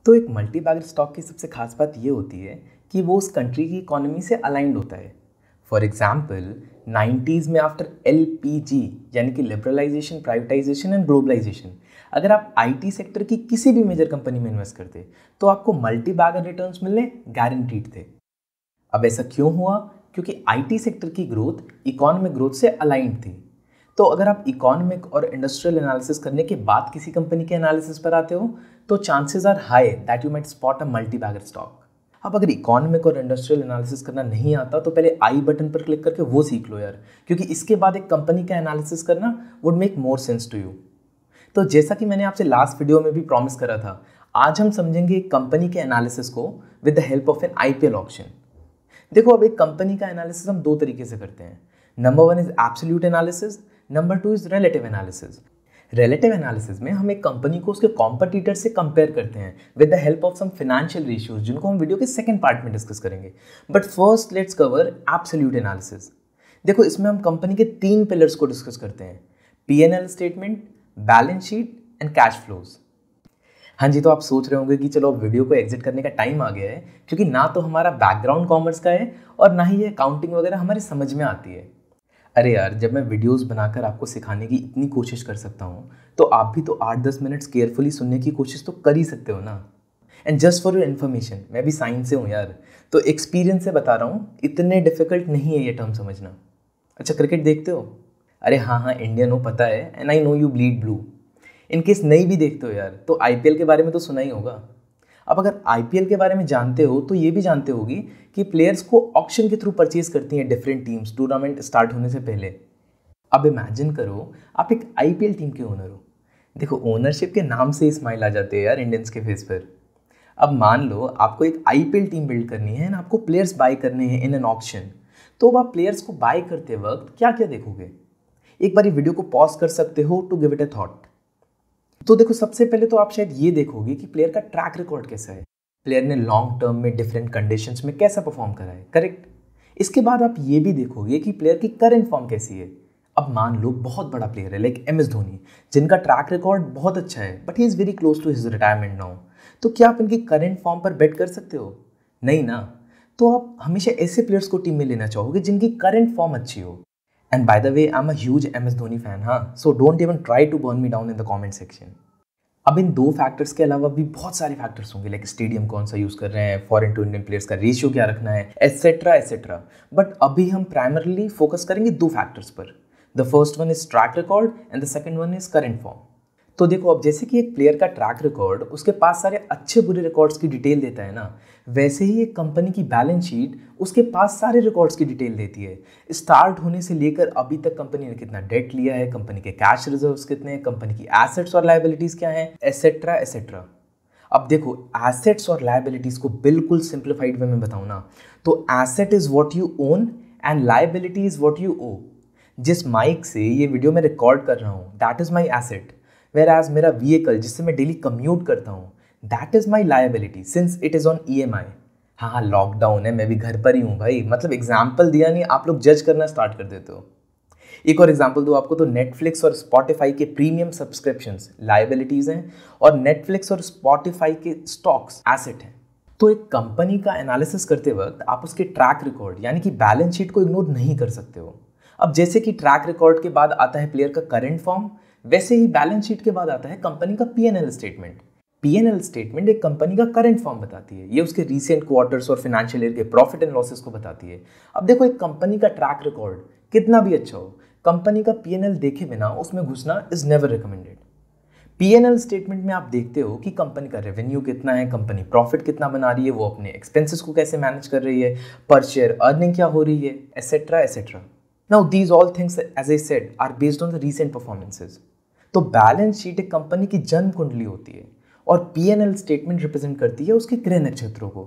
तो एक multi bagger stock की सबसे खास बात ये होती है कि वो उस कंट्री की इकोनॉमी से अलाइंड होता है। फॉर एग्जाम्पल 90s में आफ्टर LPG यानी कि लिबरलाइजेशन, प्राइवेटाइजेशन एंड ग्लोबलाइजेशन, अगर आप IT सेक्टर की किसी भी मेजर कंपनी में इन्वेस्ट करते तो आपको मल्टी बैगर रिटर्न्स मिलने गारंटीड थे। अब ऐसा क्यों हुआ? क्योंकि IT सेक्टर की ग्रोथ इकोनॉमिक ग्रोथ से अलाइंड थी। तो अगर आप इकोनॉमिक और इंडस्ट्रियल एनालिसिस करने के बाद किसी कंपनी के एनालिसिस पर आते हो तो chances are high that you might spot a multibagger stock. अब अगर इकोनॉमिक और इंडस्ट्रियल एनालिसिस करना नहीं आता तो पहले आई बटन पर क्लिक करके वो सीख लो यार, क्योंकि इसके बाद एक कंपनी का एनालिसिस करना would make more sense to you. तो जैसा कि मैंने आपसे लास्ट वीडियो में भी प्रॉमिस करा था, आज हम समझेंगे एक कंपनी के एनालिसिस को with the help of an IPL auction. देखो, अब एक कंपनी का एनालिसिस हम दो तरीके से करते हैं। Number 1 is absolute analysis, number 2 is relative analysis. Relative analysis में हम एक कंपनी को उसके कॉम्पिटिटर से कंपेयर करते हैं with the help of some financial ratios, जिनको हम वीडियो के सेकंड पार्ट में डिस्कस करेंगे। But first let's cover absolute analysis. देखो, इसमें हम कंपनी के 3 पिलर्स को डिस्कस करते हैं: P&L statement, balance sheet and cash flows. हाँ जी, तो आप सोच रहे होंगे कि चलो अब वीडियो को एग्जिट करने का टाइम आ गया है, क्योंकि ना तो हमारा बैकग्राउंड कॉमर्स का है और ना ही ये अकाउंटिंग वगैरह हमारे समझ में आती है। अरे यार, जब मैं वीडियोस बनाकर आपको सिखाने की इतनी कोशिश कर सकता हूँ तो आप भी तो 8-10 मिनट्स केयरफुली सुनने की कोशिश तो कर ही सकते हो ना। And just for your information, मैं भी साइंस से हूँ यार, तो एक्सपीरियंस से बता रहा हूँ, इतने डिफिकल्ट नहीं है ये टर्म समझना। अच्छा, क्रिकेट देखते हो? अरे हाँ, इंडियन हो पता है, and I know you bleed blue. In case नहीं भी देखते हो यार तो IPL के बारे में तो सुना ही होगा। अब अगर IPL के बारे में जानते हो तो ये भी जानते होगी कि प्लेयर्स को ऑक्शन के थ्रू परचेज करती हैं डिफरेंट टीम्स टूर्नामेंट स्टार्ट होने से पहले। अब इमेजिन करो आप एक IPL टीम के ओनर हो। देखो, ओनरशिप के नाम से ही स्माइल आ जाते हैं यार इंडियंस के फेस पर। अब मान लो आपको एक IPL टीम बिल्ड करनी है ना, आपको प्लेयर्स बाय करने हैं इन एन ऑक्शन। तो अब आप प्लेयर्स को बाय करते वक्त क्या क्या देखोगे? एक बार वीडियो को पॉज कर सकते हो to give it a thought. तो देखो, सबसे पहले तो आप शायद ये देखोगे कि प्लेयर का ट्रैक रिकॉर्ड कैसा है, प्लेयर ने लॉन्ग टर्म में डिफरेंट कंडीशंस में कैसा परफॉर्म करा है, करेक्ट। इसके बाद आप ये भी देखोगे कि प्लेयर की करंट फॉर्म कैसी है। अब मान लो बहुत बड़ा प्लेयर है लाइक MS धोनी, जिनका ट्रैक रिकॉर्ड बहुत अच्छा है but he is very close to his retirement now. तो क्या आप इनकी करंट फॉर्म पर बेट कर सकते हो? नहीं ना। तो आप हमेशा ऐसे प्लेयर्स को टीम में लेना चाहोगे जिनकी करंट फॉर्म अच्छी हो। And by the way, I'm a huge MS Dhoni fan, हाँ, so don't even try to burn me down in the comment section. अब इन 2 फैक्टर्स के अलावा भी बहुत सारे फैक्टर्स होंगे, लाइक स्टेडियम कौन सा यूज़ कर रहे हैं, फॉरेन टू इंडियन प्लेयर्स का रेशियो क्या रखना है, एटसेट्रा एटसेट्रा। बट अभी हम प्राइमरली फोकस करेंगे 2 फैक्टर्स पर। The first one is track record and the second one is current form. तो देखो, अब जैसे कि एक प्लेयर का ट्रैक रिकॉर्ड उसके पास सारे अच्छे बुरे रिकॉर्ड्स की डिटेल देता है ना, वैसे ही एक कंपनी की बैलेंस शीट उसके पास सारे रिकॉर्ड्स की डिटेल देती है। स्टार्ट होने से लेकर अभी तक कंपनी ने कितना डेट लिया है, कंपनी के कैश रिजर्व्स कितने हैं, कंपनी की एसेट्स और लायबिलिटीज क्या हैं, एटसेट्रा एटसेट्रा। अब देखो, एसेट्स और लायबिलिटीज को बिल्कुल सिंप्लीफाइड वे में बताऊं ना, तो asset is what you own and liability is what you owe. जिस माइक से ये वीडियो में रिकॉर्ड कर रहा हूँ that is my asset, whereas मेरा व्हीकल जिससे मैं डेली कम्यूट करता हूँ that is my liability since it is on EMI। हाँ, लॉकडाउन है, मैं भी घर पर ही हूँ भाई, मतलब एग्जाम्पल दिया नहीं, आप लोग जज करना स्टार्ट कर देते हो। एक और एग्जाम्पल दो आपको, तो नेटफ्लिक्स और स्पॉटिफाई के प्रीमियम सब्सक्रिप्शंस लायबिलिटीज हैं और नेटफ्लिक्स और स्पॉटिफाई के स्टॉक्स एसेट हैं। तो एक कंपनी का एनालिसिस करते वक्त आप उसके ट्रैक रिकॉर्ड यानी कि बैलेंस शीट को इग्नोर नहीं कर सकते हो। अब जैसे कि ट्रैक रिकॉर्ड के बाद आता है प्लेयर का करंट फॉर्म, वैसे ही बैलेंस शीट के बाद आता है कंपनी का P&L स्टेटमेंट। P&L स्टेटमेंट एक कंपनी का करंट फॉर्म बताती है, ये उसके रीसेंट क्वार्टर्स और फाइनेंशियल ईयर के प्रॉफिट एंड लॉसेस को बताती है। अब देखो, एक कंपनी का ट्रैक रिकॉर्ड कितना भी अच्छा हो, कंपनी का P&L देखे बिना उसमें घुसना is never recommended. P&L statement में आप देखते हो कि कंपनी का रेवेन्यू कितना है, कंपनी प्रॉफिट कितना बना रही है, वो अपने एक्सपेंसेस को कैसे मैनेज कर रही है, पर शेयर अर्निंग क्या हो रही है, etcetera etcetera. Now these all things as I said are based on the recent performances. तो बैलेंस शीट एक कंपनी की जन्म कुंडली होती है और P&L स्टेटमेंट रिप्रेजेंट करती है उसके ग्रह नक्षत्रों को।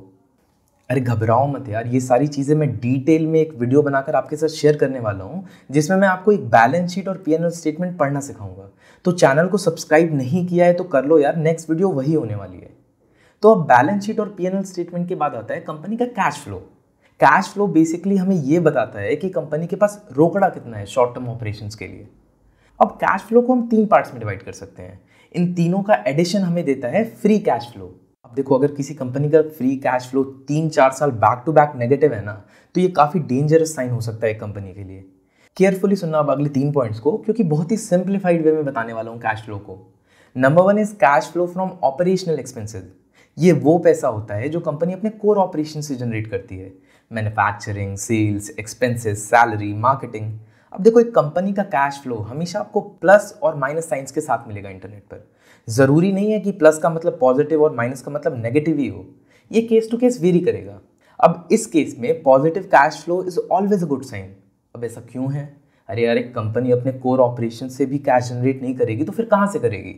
अरे घबराओ मत यार, ये सारी चीज़ें मैं डिटेल में एक वीडियो बनाकर आपके साथ शेयर करने वाला हूँ, जिसमें मैं आपको एक बैलेंस शीट और P&L स्टेटमेंट पढ़ना सिखाऊंगा। तो चैनल को सब्सक्राइब नहीं किया है तो कर लो यार, नेक्स्ट वीडियो वही होने वाली है। तो अब बैलेंस शीट और P&L स्टेटमेंट के बाद आता है कंपनी का cash flow. Cash flow basically हमें ये बताता है कि कंपनी के पास रोकड़ा कितना है शॉर्ट टर्म ऑपरेशंस के लिए। अब कैश फ्लो को हम 3 पार्ट्स में डिवाइड कर सकते हैं। इन तीनों का एडिशन हमें देता है फ्री कैश फ्लो। अब देखो अगर किसी कंपनी का फ्री कैश फ्लो 3-4 साल बैक टू बैक नेगेटिव है ना, तो ये काफ़ी डेंजरस साइन हो सकता है एक कंपनी के लिए। केयरफुली सुनना अब अगले 3 पॉइंट्स को, क्योंकि बहुत ही सिंप्लीफाइड वे में बताने वाला हूँ कैश फ्लो को। Number 1 is cash flow from operational expenses. ये वो पैसा होता है जो कंपनी अपने कोर ऑपरेशन से जनरेट करती है, manufacturing, sales, expenses, salary, marketing. अब देखो एक कंपनी का कैश फ्लो हमेशा आपको प्लस और माइनस साइंस के साथ मिलेगा इंटरनेट पर। ज़रूरी नहीं है कि प्लस का मतलब पॉजिटिव और माइनस का मतलब नेगेटिव ही हो, ये केस टू केस वेरी करेगा। अब इस केस में positive cash flow is always a good sign. अब ऐसा क्यों है? अरे यार, एक कंपनी अपने कोर ऑपरेशन से भी कैश जनरेट नहीं करेगी तो फिर कहाँ से करेगी?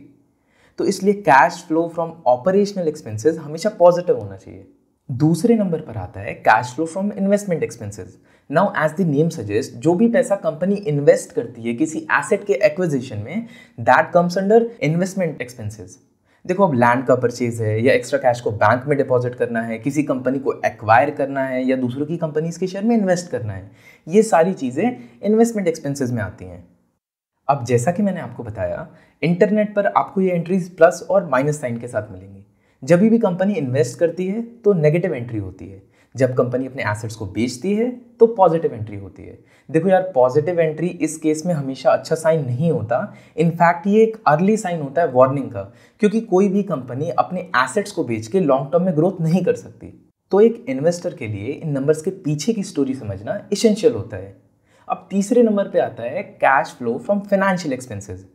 तो इसलिए cash flow from operational expenses हमेशा पॉजिटिव होना चाहिए। दूसरे नंबर पर आता है cash flow from investment expenses. Now as the name suggest, जो भी पैसा कंपनी इन्वेस्ट करती है किसी एसेट के एक्विजिशन में, that comes under investment expenses. देखो अब लैंड का परचेज है या एक्स्ट्रा कैश को बैंक में डिपॉजिट करना है, किसी कंपनी को एक्वायर करना है या दूसरों की कंपनीज के शेयर में इन्वेस्ट करना है, ये सारी चीज़ें इन्वेस्टमेंट एक्सपेंसेस में आती हैं। अब जैसा कि मैंने आपको बताया, इंटरनेट पर आपको ये एंट्रीज प्लस और माइनस साइन के साथ मिलेंगी। जब भी कंपनी इन्वेस्ट करती है तो नेगेटिव एंट्री होती है, जब कंपनी अपने एसेट्स को बेचती है तो पॉजिटिव एंट्री होती है। देखो यार, पॉजिटिव एंट्री इस केस में हमेशा अच्छा साइन नहीं होता। इनफैक्ट ये एक अर्ली साइन होता है वार्निंग का, क्योंकि कोई भी कंपनी अपने एसेट्स को बेच के लॉन्ग टर्म में ग्रोथ नहीं कर सकती। तो एक इन्वेस्टर के लिए इन नंबर्स के पीछे की स्टोरी समझना इसेंशियल होता है। अब तीसरे नंबर पे आता है cash flow from financial expenses.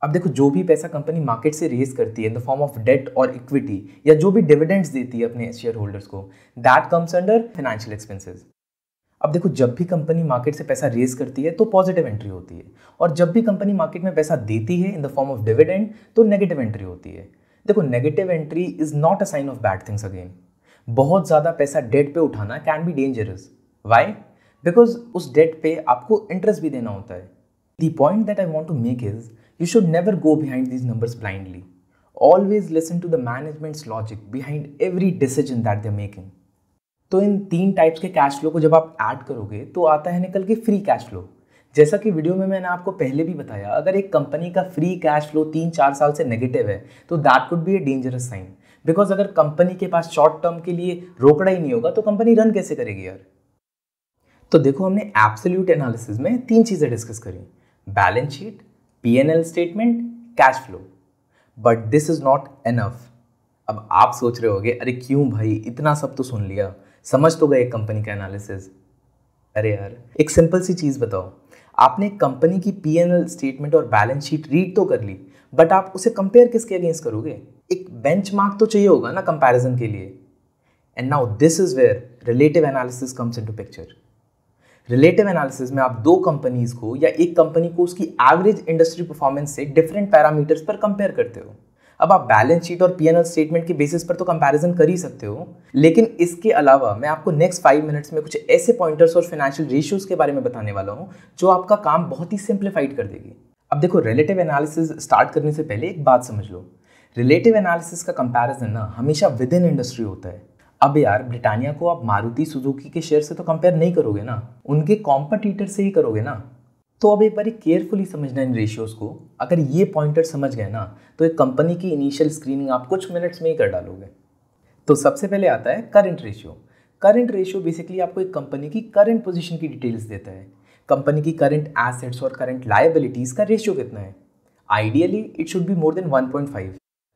अब देखो, जो भी पैसा कंपनी मार्केट से रेज करती है in the form of debt और इक्विटी, या जो भी डिविडेंड्स देती है अपने शेयर होल्डर्स को, that comes under financial expenses. अब देखो, जब भी कंपनी मार्केट से पैसा रेज करती है तो पॉजिटिव एंट्री होती है, और जब भी कंपनी मार्केट में पैसा देती है in the form of dividend तो नेगेटिव एंट्री होती है। देखो, negative entry is not a sign of bad things again. बहुत ज़्यादा पैसा डेट पे उठाना can be dangerous. Why? Because उस डेट पे आपको इंटरेस्ट भी देना होता है। The point that I want to make is, you should never go behind these numbers blindly. Always listen to the management's logic behind every decision that they're making. तो इन 3 types के cash flow को जब आप add करोगे तो आता है निकल के फ्री कैश फ्लो। जैसा कि वीडियो में मैंने आपको पहले भी बताया, अगर एक कंपनी का फ्री कैश फ्लो 3-4 साल से नेगेटिव है तो that could be a dangerous sign. Because अगर कंपनी के पास शॉर्ट टर्म के लिए रोकड़ा ही नहीं होगा तो कंपनी रन कैसे करेगी यार? तो देखो, हमने एब्सोल्यूट एनालिसिस में 3 चीज़ें डिस्कस करी: balance sheet, P&L statement, cash flow. But this is not enough. अब आप सोच रहे होगे, अरे क्यों भाई, इतना सब तो सुन लिया, समझ तो गए कंपनी का एनालिसिस। अरे यार, एक सिंपल सी चीज़ बताओ, आपने कंपनी की P&L स्टेटमेंट और बैलेंस शीट रीड तो कर ली, बट आप उसे कंपेयर किसके अगेंस्ट करोगे? एक बेंचमार्क तो चाहिए होगा ना कंपैरिजन के लिए। And now this is where relative analysis comes into picture. Relative analysis में आप 2 कंपनीज को या एक कंपनी को उसकी एवरेज इंडस्ट्री परफॉर्मेंस से डिफरेंट पैरामीटर्स पर कंपेयर करते हो। अब आप बैलेंस शीट और P&L स्टेटमेंट के बेसिस पर तो कंपैरिजन कर ही सकते हो, लेकिन इसके अलावा मैं आपको नेक्स्ट 5 मिनट्स में कुछ ऐसे पॉइंटर्स और फाइनेंशियल रेशियोज के बारे में बताने वाला हूं जो आपका काम बहुत ही सिंप्लीफाइड कर देगी। अब देखो, रिलेटिव एनालिसिस स्टार्ट करने से पहले एक बात समझ लो, रिलेटिव एनालिसिस का कंपैरिजन ना हमेशा विद इन इंडस्ट्री होता है। अब यार, ब्रिटानिया को आप मारुति सुजुकी के शेयर से तो कंपेयर नहीं करोगे ना, उनके कॉम्पिटिटर से ही करोगे ना। तो अब एक बार केयरफुली समझना इन रेशियोज को। अगर ये पॉइंटर समझ गए ना तो एक कंपनी की इनिशियल स्क्रीनिंग आप कुछ मिनट्स में ही कर डालोगे। तो सबसे पहले आता है current ratio. Current ratio basically आपको एक कंपनी की करंट पोजीशन की डिटेल्स देता है। कंपनी की करंट एसेट्स और करंट लायबिलिटीज का रेशियो कितना है। Ideally it should be more than 1.5,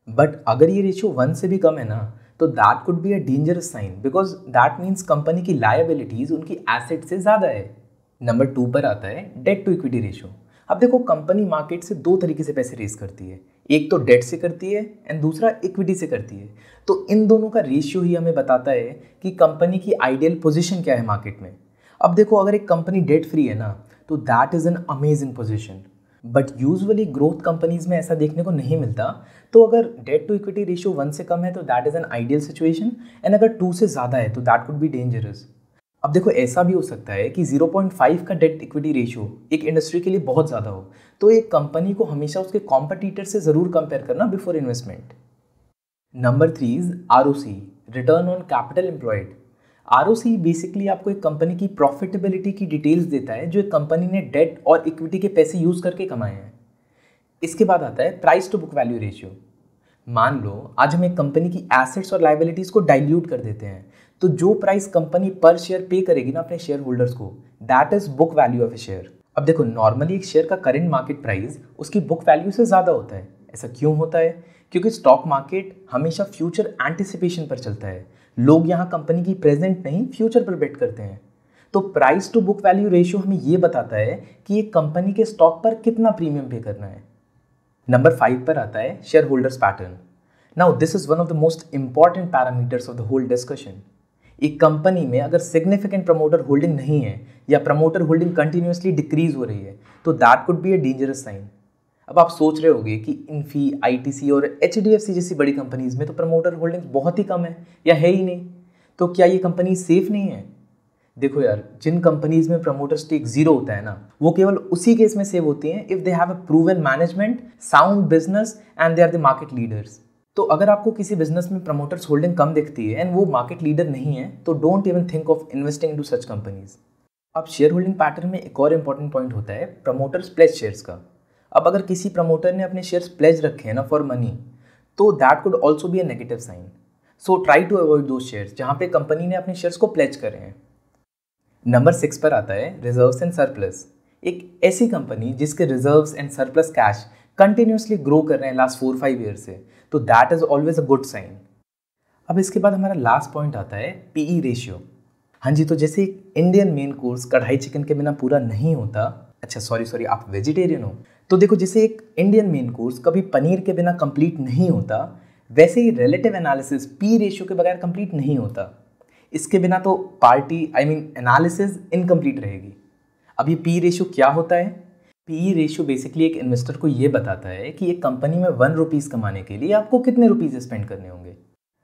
but अगर ये रेशियो 1 से भी कम है ना तो that could be a dangerous sign, because that means company की लायबिलिटीज उनकी एसेट से ज़्यादा है। नंबर 2 पर आता है डेट टू इक्विटी रेशियो। अब देखो, कंपनी मार्केट से 2 तरीके से पैसे रेज करती है, एक तो डेट से करती है एंड दूसरा इक्विटी से करती है। तो इन दोनों का रेशियो ही हमें बताता है कि कंपनी की आइडियल पोजीशन क्या है मार्केट में। अब देखो, अगर एक कंपनी डेट फ्री है ना तो that is an amazing position, but usually growth companies में ऐसा देखने को नहीं मिलता। तो अगर डेट टू इक्विटी रेशियो 1 से कम है तो that is an ideal situation, and अगर 2 से ज़्यादा है तो दैट कुड बी डेंजरस। अब देखो, ऐसा भी हो सकता है कि 0.5 का डेट इक्विटी रेशियो एक इंडस्ट्री के लिए बहुत ज़्यादा हो, तो एक कंपनी को हमेशा उसके कॉम्पिटिटर से ज़रूर कंपेयर करना before investment. Number 3 is ROC, return on capital employed. ROC basically आपको एक कंपनी की प्रॉफिटेबिलिटी की डिटेल्स देता है जो एक कंपनी ने डेट और इक्विटी के पैसे यूज़ करके कमाए हैं। इसके बाद आता है price to book value ratio. मान लो आज हम एक कंपनी की एसेट्स और लाइबिलिटीज को डाइल्यूट कर देते हैं, तो जो प्राइस कंपनी पर शेयर पे करेगी ना अपने शेयर होल्डर्स को, that is book value of A share. अब देखो, नॉर्मली एक शेयर का करंट मार्केट प्राइस उसकी बुक वैल्यू से ज़्यादा होता है। ऐसा क्यों होता है? क्योंकि स्टॉक मार्केट हमेशा फ्यूचर एंटिसिपेशन पर चलता है। लोग यहाँ कंपनी की प्रेजेंट नहीं फ्यूचर पर बेट करते हैं। तो price to book value ratio हमें ये बताता है कि एक कंपनी के स्टॉक पर कितना प्रीमियम पे करना है। नंबर 5 पर आता है shareholders pattern. Now this is one of the most important parameters of the whole discussion. एक कंपनी में अगर सिग्निफिकेंट प्रमोटर होल्डिंग नहीं है या प्रमोटर होल्डिंग कंटिन्यूसली डिक्रीज हो रही है, तो that could be a dangerous sign. अब आप सोच रहे होंगे कि इन्फी, आईटीसी और एचडीएफसी जैसी बड़ी कंपनीज में तो प्रमोटर होल्डिंग्स बहुत ही कम है या है ही नहीं, तो क्या ये कंपनी सेफ नहीं है? देखो यार, जिन कंपनीज में प्रमोटर स्टेक जीरो होता है ना, वो केवल उसी केस में सेव होती हैं if they have a proven management, sound business and they are the market leaders. तो अगर आपको किसी बिजनेस में प्रमोटर्स होल्डिंग कम दिखती है एंड वो मार्केट लीडर नहीं है, तो don't even think of investing into such companies. अब शेयर होल्डिंग पैटर्न में एक और इंपॉर्टेंट पॉइंट होता है प्रमोटर्स प्लेज शेयर्स का। अब अगर किसी प्रमोटर ने अपने शेयर्स प्लेज रखे हैं ना फॉर मनी, तो that could also be a negative sign. So try to avoid those shares जहाँ पे कंपनी ने अपने शेयर्स को प्लेज करे हैं। नंबर 6 पर आता है रिजर्व्स एंड सरप्लस। एक ऐसी कंपनी जिसके reserves and surplus cash continuously grow कर रहे हैं लास्ट 4-5 ईयर से, तो that is always a good sign. अब इसके बाद हमारा लास्ट पॉइंट आता है पीई रेशियो। हाँ जी, तो जैसे एक इंडियन मेन कोर्स कढ़ाई चिकन के बिना पूरा नहीं होता, अच्छा सॉरी आप वेजिटेरियन हो, तो देखो जैसे एक इंडियन मेन कोर्स कभी पनीर के बिना कंप्लीट नहीं होता, वैसे ही रिलेटिव एनालिसिस पी रेशियो के बगैर कंप्लीट नहीं होता। इसके बिना तो पार्टी एनालिसिस इनकम्प्लीट रहेगी। अब ये पी रेशियो क्या होता है? पी रेशियो बेसिकली एक इन्वेस्टर को ये बताता है कि एक कंपनी में 1 रुपीज़ कमाने के लिए आपको कितने रुपीज़ स्पेंड करने होंगे।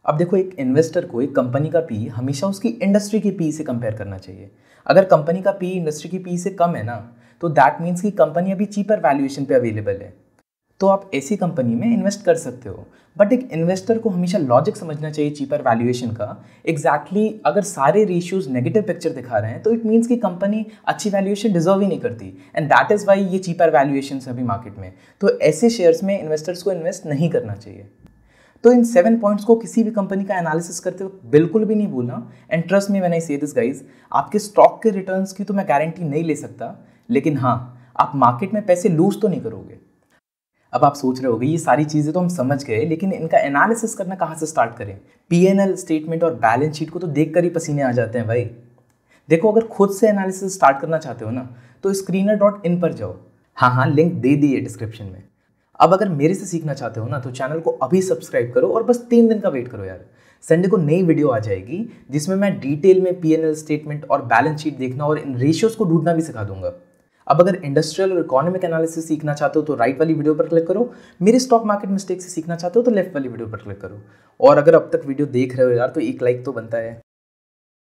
अब देखो, एक इन्वेस्टर को एक कंपनी का पी हमेशा उसकी इंडस्ट्री की पी से कंपेयर करना चाहिए। अगर कंपनी का पी इंडस्ट्री की पी से कम है ना, तो दैट मीन्स कि कंपनी अभी चीपर वैल्यूएशन पे अवेलेबल है, तो आप ऐसी कंपनी में इन्वेस्ट कर सकते हो। बट एक इन्वेस्टर को हमेशा लॉजिक समझना चाहिए चीपर वैल्यूएशन का। एग्जैक्टली अगर सारे रेशियोज नेगेटिव पिक्चर दिखा रहे हैं, तो इट मीन्स कि कंपनी अच्छी वैल्यूएशन डिजर्व ही नहीं करती, एंड दैट इज़ वाई ये चीपर वैल्यूएशन अभी मार्केट में। तो ऐसे शेयर्स में इन्वेस्टर्स को इन्वेस्ट नहीं करना चाहिए। तो इन 7 पॉइंट्स को किसी भी कंपनी का एनालिसिस करते वक्त बिल्कुल भी नहीं भूलना। And trust me when I से दिस गाइज, आपके स्टॉक के रिटर्न्स की तो मैं गारंटी नहीं ले सकता, लेकिन हाँ, आप मार्केट में पैसे लूज तो नहीं करोगे। अब आप सोच रहे होगे ये सारी चीज़ें तो हम समझ गए, लेकिन इनका एनालिसिस करना कहाँ से स्टार्ट करें? पीएनएल स्टेटमेंट और बैलेंस शीट को तो देखकर ही पसीने आ जाते हैं भाई। देखो, अगर खुद से एनालिसिस स्टार्ट करना चाहते हो ना, तो screener.in पर जाओ। हाँ, लिंक दे दी है डिस्क्रिप्शन में। अब अगर मेरे से सीखना चाहते हो ना, तो चैनल को अभी सब्सक्राइब करो और बस 3 दिन का वेट करो यार। संडे को नई वीडियो आ जाएगी जिसमें मैं डिटेल में पीएनएल स्टेटमेंट और बैलेंस शीट देखना और इन रेशियोज को ढूंढना भी सिखा दूंगा। अब अगर इंडस्ट्रियल और इकोनॉमिक एनालिसिस सीखना चाहते हो तो राइट वाली वीडियो पर क्लिक करो। मेरे स्टॉक मार्केट मिस्टेक से सीखना चाहते हो तो लेफ्ट वाली वीडियो पर क्लिक करो। और अगर अब तक वीडियो देख रहे हो यार, तो एक लाइक तो बनता है।